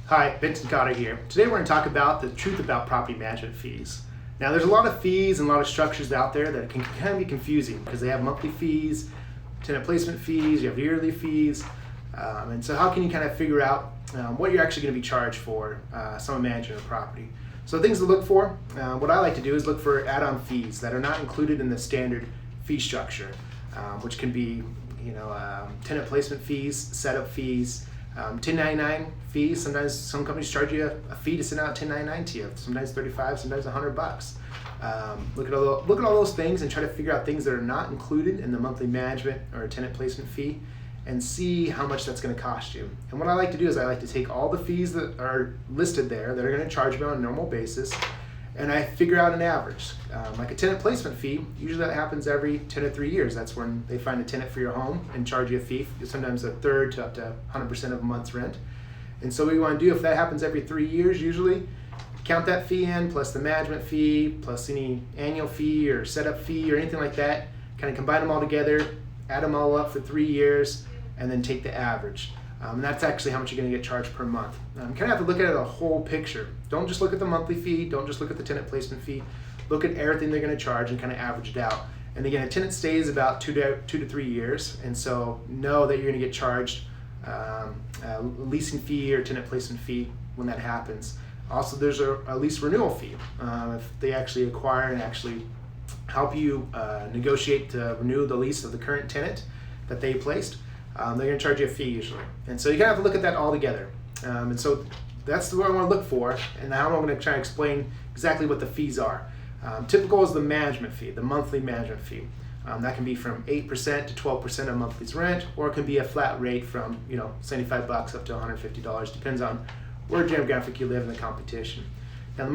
Hi, Vincent Cotter here. Today we're going to talk about the truth about property management fees. Now there's a lot of fees and a lot of structures out there that can kind of be confusing because they have monthly fees, tenant placement fees, you have yearly fees, and so how can you kind of figure out what you're actually going to be charged for someone managing a property. So things to look for, what I like to do is look for add-on fees that are not included in the standard fee structure, which can be tenant placement fees, setup fees, 1099 fees. Sometimes some companies charge you a fee to send out 1099 to you. Sometimes $35, sometimes $100. Look at all those things and try to figure out things that are not included in the monthly management or tenant placement fee, and see how much that's going to cost you. And what I like to do is I like to take all the fees that are listed there that are going to charge me on a normal basis, and I figure out an average. Like a tenant placement fee, usually that happens every 10 to 3 years. That's when they find a tenant for your home and charge you a fee, sometimes a third to up to 100% of a month's rent. And so what you want to do, if that happens every 3 years usually, count that fee in plus the management fee plus any annual fee or setup fee or anything like that, kind of combine them all together, add them all up for 3 years, and then take the average. And that's actually how much you're going to get charged per month. You kind of have to look at it a whole picture. Don't just look at the monthly fee, don't just look at the tenant placement fee. Look at everything they're going to charge and kind of average it out. And again, a tenant stays about 2 to 3 years, and so know that you're going to get charged a leasing fee or tenant placement fee when that happens. Also, there's a lease renewal fee. If they actually acquire and actually help you negotiate to renew the lease of the current tenant that they placed, they're going to charge you a fee usually. And so you kind of have to look at that all together. And so that's what I want to look for, and now I'm going to try to explain exactly what the fees are. Typical is the management fee, the monthly management fee. That can be from 8% to 12% of monthly's rent, or it can be a flat rate from $75 up to $150. Depends on where geographic you live in the competition. Now the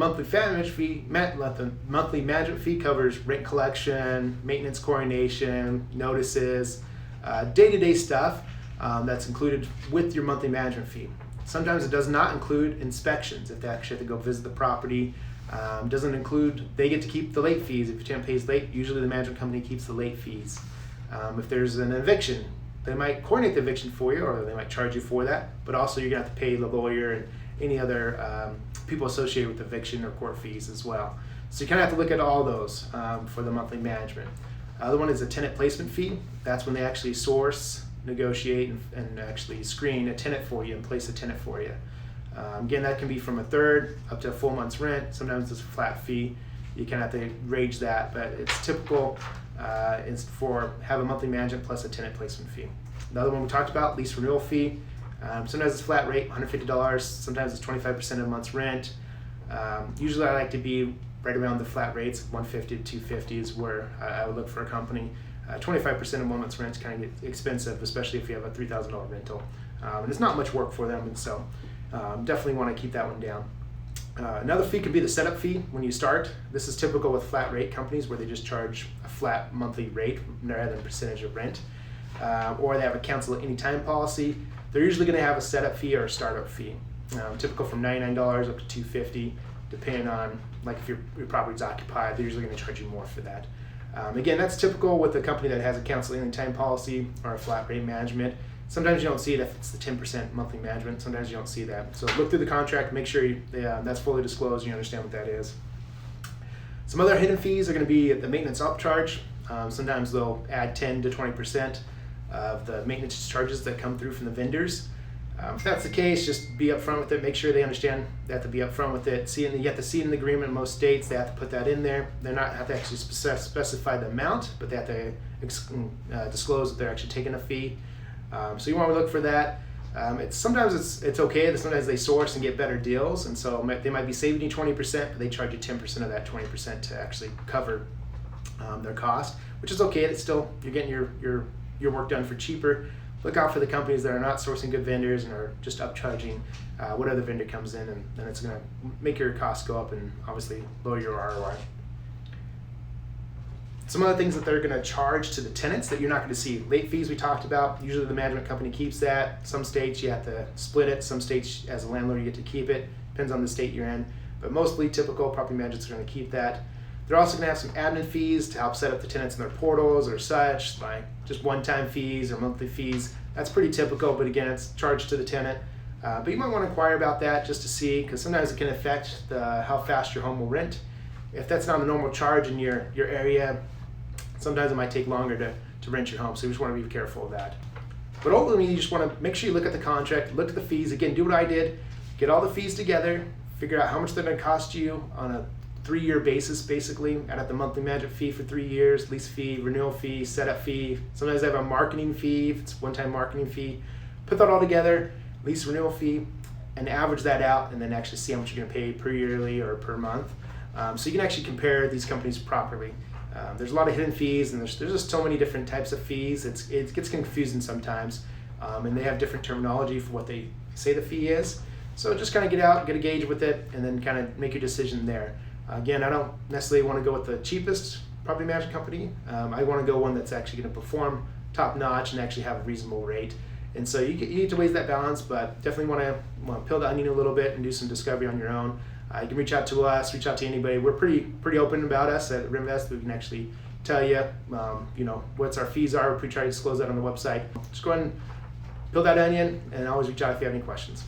monthly management fee covers rent collection, maintenance coordination, notices, day-to-day stuff that's included with your monthly management fee. Sometimes it does not include inspections if they actually have to go visit the property. Doesn't include, they get to keep the late fees. If your tenant pays late, usually the management company keeps the late fees. If there's an eviction, they might coordinate the eviction for you, or they might charge you for that, but also you're going to have to pay the lawyer and any other people associated with eviction or court fees as well. So you kind of have to look at all those for the monthly management. Other one is a tenant placement fee. That's when they actually source, negotiate, and actually screen a tenant for you and place a tenant for you. Again, that can be from a third up to a full month's rent. Sometimes it's a flat fee. You kind of have to range that, but it's typical is for have a monthly management plus a tenant placement fee. The other one we talked about, lease renewal fee. Sometimes it's flat rate, $150. Sometimes it's 25% of a month's rent. Usually I like to be right around the flat rates, $150 to $250 is where I would look for a company. 25% of 1 month's rent is kind of expensive, especially if you have a $3,000 rental. And it's not much work for them, and so definitely want to keep that one down. Another fee could be the setup fee when you start. This is typical with flat rate companies where they just charge a flat monthly rate rather than a percentage of rent. Or they have a cancel at any time policy. They're usually going to have a setup fee or a startup fee. Typical from $99 up to $250, depending on like if your property's occupied. They're usually going to charge you more for that. Again, that's typical with a company that has a cancel any time policy or a flat rate management. Sometimes you don't see it if it's the 10% monthly management. Sometimes you don't see that. So look through the contract, make sure that's fully disclosed and you understand what that is. Some other hidden fees are going to be the maintenance upcharge. Sometimes they'll add 10 to 20% of the maintenance charges that come through from the vendors. If that's the case, just be upfront with it. Make sure they understand they have to be upfront with it. You have to see it in the agreement in most states. They have to put that in there. They're not have to actually specify the amount, but they have to disclose that they're actually taking a fee. So you want to look for that. Sometimes it's okay. Sometimes they source and get better deals, and so they might be saving you 20%, but they charge you 10% of that 20% to actually cover their cost, which is okay. It's still you're getting your work done for cheaper. Look out for the companies that are not sourcing good vendors and are just upcharging what other vendor comes in, and then it's going to make your costs go up and obviously lower your ROI. Some other things that they're going to charge to the tenants that you're not going to see. Late fees we talked about. Usually the management company keeps that. Some states you have to split it. Some states as a landlord you get to keep it. Depends on the state you're in. But mostly typical property managers are going to keep that. They're also going to have some admin fees to help set up the tenants in their portals or such, like just one-time fees or monthly fees. That's pretty typical, but again, it's charged to the tenant. But you might want to inquire about that just to see, because sometimes it can affect how fast your home will rent. If that's not a normal charge in your area, sometimes it might take longer to rent your home, so you just want to be careful of that. But ultimately, you just want to make sure you look at the contract, look at the fees. Again, do what I did, get all the fees together, figure out how much they're going to cost you on a 3-year basis, basically. Add up the monthly management fee for 3 years, lease fee, renewal fee, setup fee. Sometimes they have a marketing fee, if it's a one-time marketing fee. Put that all together, lease renewal fee, and average that out, and then actually see how much you're going to pay per yearly or per month. So you can actually compare these companies properly. There's a lot of hidden fees, and there's just so many different types of fees. It gets confusing sometimes, and they have different terminology for what they say the fee is. So just kind of get out, get a gauge with it, and then kind of make your decision there. Again, I don't necessarily want to go with the cheapest property management company. I want to go one that's actually going to perform top notch and actually have a reasonable rate. And so you need to weigh that balance, but definitely want to peel the onion a little bit and do some discovery on your own. You can reach out to us, reach out to anybody. We're pretty open about us at RentVest. We can actually tell you, what our fees are. We try to disclose that on the website. Just go ahead and peel that onion, and always reach out if you have any questions.